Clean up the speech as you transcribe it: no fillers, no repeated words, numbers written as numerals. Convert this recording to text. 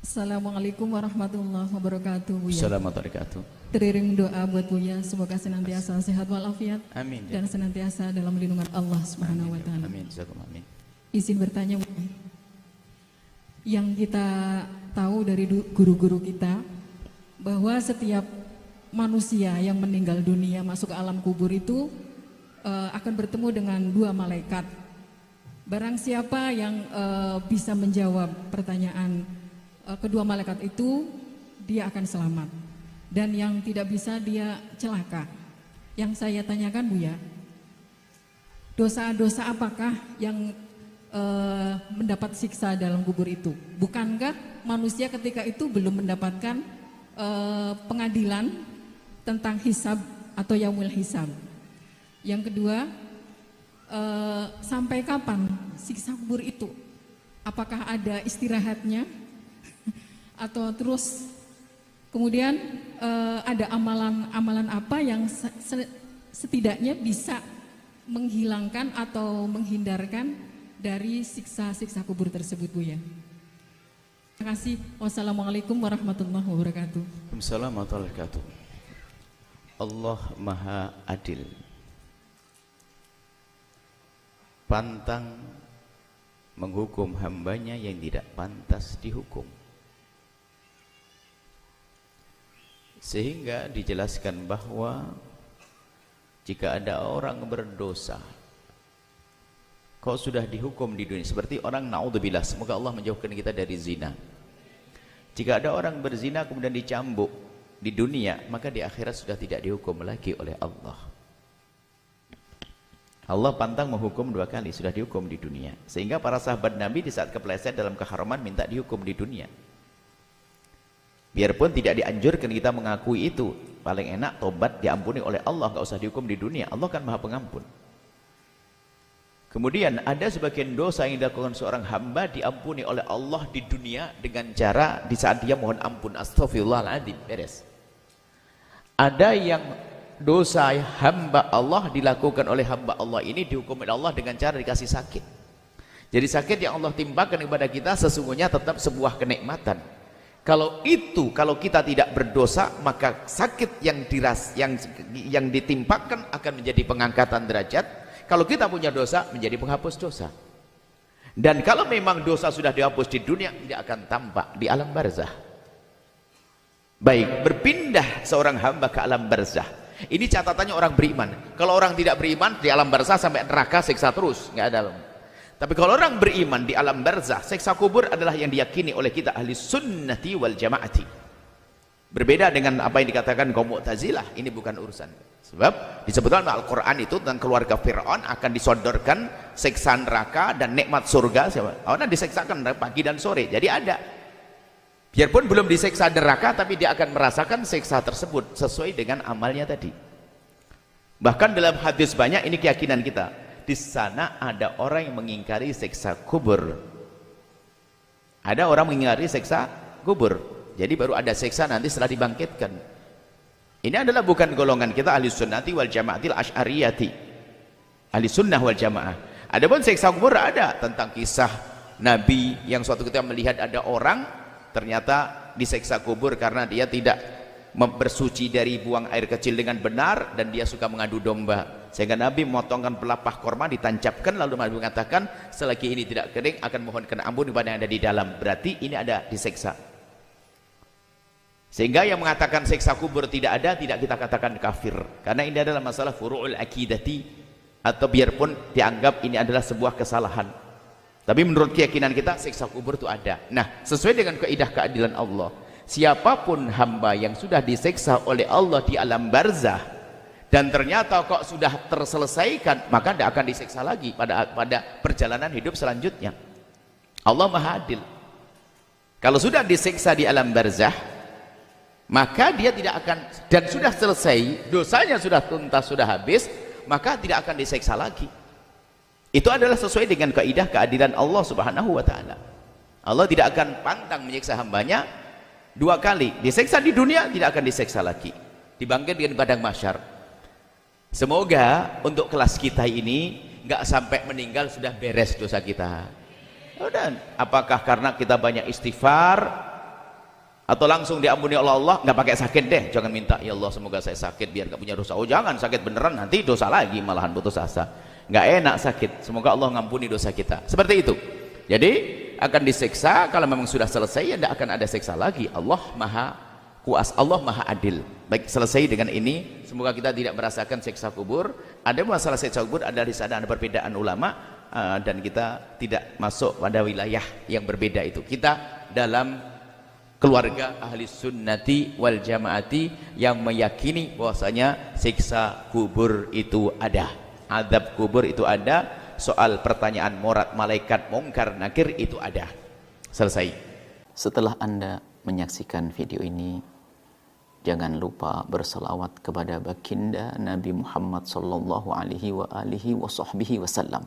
Assalamualaikum warahmatullahi wabarakatuh, Buya. Assalamualaikum warahmatullahi wabarakatuh. Teriring doa buat Buya, semoga senantiasa sehat walafiat. Amin. Dan senantiasa dalam lindungan Allah Subhanahu wa taala. Amin. Amin. Izin bertanya, Buya. Yang kita tahu dari guru-guru kita bahwa setiap manusia yang meninggal dunia masuk ke alam kubur itu akan bertemu dengan dua malaikat. Barang siapa yang bisa menjawab pertanyaan kedua malaikat itu, dia akan selamat. Dan yang tidak bisa, dia celaka. Yang saya tanyakan, Buya, dosa-dosa apakah yang mendapat siksa dalam kubur itu? Bukankah manusia ketika itu belum mendapatkan pengadilan tentang hisab atau yaumul hisab? Yang kedua, sampai kapan siksa kubur itu? Apakah ada istirahatnya? Atau terus kemudian ada amalan-amalan apa yang setidaknya bisa menghilangkan atau menghindarkan dari siksa-siksa kubur tersebut, Buya? Terima kasih. Wassalamualaikum warahmatullahi wabarakatuh. Waalaikumsalam warahmatullahi wabarakatuh. Allah Maha Adil, pantang menghukum hambanya yang tidak pantas dihukum. Sehingga dijelaskan bahwa jika ada orang berdosa kok sudah dihukum di dunia, seperti orang, naudzubillah, semoga Allah menjauhkan kita dari zina. Jika ada orang berzina kemudian dicambuk di dunia, maka di akhirat sudah tidak dihukum lagi oleh Allah. Allah pantang menghukum dua kali, sudah dihukum di dunia. Sehingga para sahabat Nabi di saat kepleset dalam keharaman minta dihukum di dunia. Biarpun tidak dianjurkan kita mengakui itu, paling enak tobat diampuni oleh Allah, gak usah dihukum di dunia. Allah kan Maha Pengampun. Kemudian ada sebagian dosa yang dilakukan seorang hamba diampuni oleh Allah di dunia dengan cara di saat dia mohon ampun, astagfirullahaladzim, beres. Ada yang dosa hamba Allah dilakukan oleh hamba Allah ini dihukum oleh Allah dengan cara dikasih sakit. Jadi sakit yang Allah timpakan kepada kita sesungguhnya tetap sebuah kenikmatan. Kalau kita tidak berdosa, maka sakit yang ditimpakan akan menjadi pengangkatan derajat. Kalau kita punya dosa, menjadi penghapus dosa. Dan kalau memang dosa sudah dihapus di dunia, tidak akan tampak di alam barzah. Baik, berpindah seorang hamba ke alam barzah. Ini catatannya orang beriman. Kalau orang tidak beriman, di alam barzah sampai neraka siksa terus, nggak ada. Tapi kalau orang beriman di alam barzah, siksa kubur adalah yang diyakini oleh kita ahli sunnati wal jamaati. Berbeda dengan apa yang dikatakan kaum Mu'tazilah, ini bukan urusan. Sebab disebutkan Al-Quran itu tentang keluarga Fir'aun akan disodorkan siksa neraka dan nikmat surga. Orang diseksakan pagi dan sore, jadi ada. Biarpun belum disiksa neraka, tapi dia akan merasakan siksa tersebut sesuai dengan amalnya tadi. Bahkan dalam hadis banyak, ini keyakinan kita, di sana ada orang yang mengingkari siksa kubur. Ada orang mengingkari siksa kubur, jadi baru ada siksa nanti setelah dibangkitkan. Ini adalah bukan golongan kita ahli sunnati wal jamaatil asy'ariyati, ahli sunnah wal jamaah. Adapun siksa kubur ada tentang kisah Nabi yang suatu ketika melihat ada orang ternyata disiksa kubur karena dia tidak bersuci dari buang air kecil dengan benar dan dia suka mengadu domba, sehingga Nabi memotongkan pelapah korma, ditancapkan, lalu Nabi mengatakan selagi ini tidak kering akan mohonkan ampun kepada yang ada di dalam. Berarti ini ada disiksa. Sehingga yang mengatakan siksa kubur tidak ada, tidak kita katakan kafir, karena ini adalah masalah furu'ul akidati, atau biarpun dianggap ini adalah sebuah kesalahan, tapi menurut keyakinan kita siksa kubur itu ada. Nah, sesuai dengan kaidah keadilan Allah, siapapun hamba yang sudah disiksa oleh Allah di alam barzah dan ternyata kok sudah terselesaikan, maka tidak akan disiksa lagi pada perjalanan hidup selanjutnya. Allah Maha Adil. Kalau sudah disiksa di alam barzah, maka dia tidak akan, dan sudah selesai, dosanya sudah tuntas, sudah habis, maka tidak akan disiksa lagi. Itu adalah sesuai dengan kaidah keadilan Allah Subhanahu wa ta'ala. Allah tidak akan pantang menyiksa hambanya dua kali. Disiksa di dunia, tidak akan disiksa lagi, dibangkitkan di padang mahsyar. Semoga untuk kelas kita ini nggak sampai meninggal sudah beres dosa kita. Dan apakah karena kita banyak istighfar, Atau langsung diampuni oleh Allah, nggak pakai sakit deh, jangan minta ya Allah semoga saya sakit biar nggak punya dosa. Oh jangan, sakit beneran nanti dosa lagi, malahan putus asa. Nggak enak sakit, semoga Allah ngampuni dosa kita. Seperti itu. Jadi akan disiksa, kalau memang sudah selesai ya tidak akan ada siksa lagi. Allah maha kuasa, Allah maha adil. Baik, selesai dengan ini, semoga kita tidak merasakan siksa kubur. Ada masalah siksa kubur, ada di sana ada perbedaan ulama, dan kita tidak masuk pada wilayah yang berbeda itu. Kita dalam keluarga ahli sunnati wal jamaati yang meyakini bahwasanya siksa kubur itu ada, azab kubur itu ada, soal pertanyaan morat malaikat mungkar nakir itu ada. Selesai. Setelah Anda menyaksikan video ini, jangan lupa berselawat kepada baginda Nabi Muhammad sallallahu alaihi wa alihi wa sahbihi wasallam.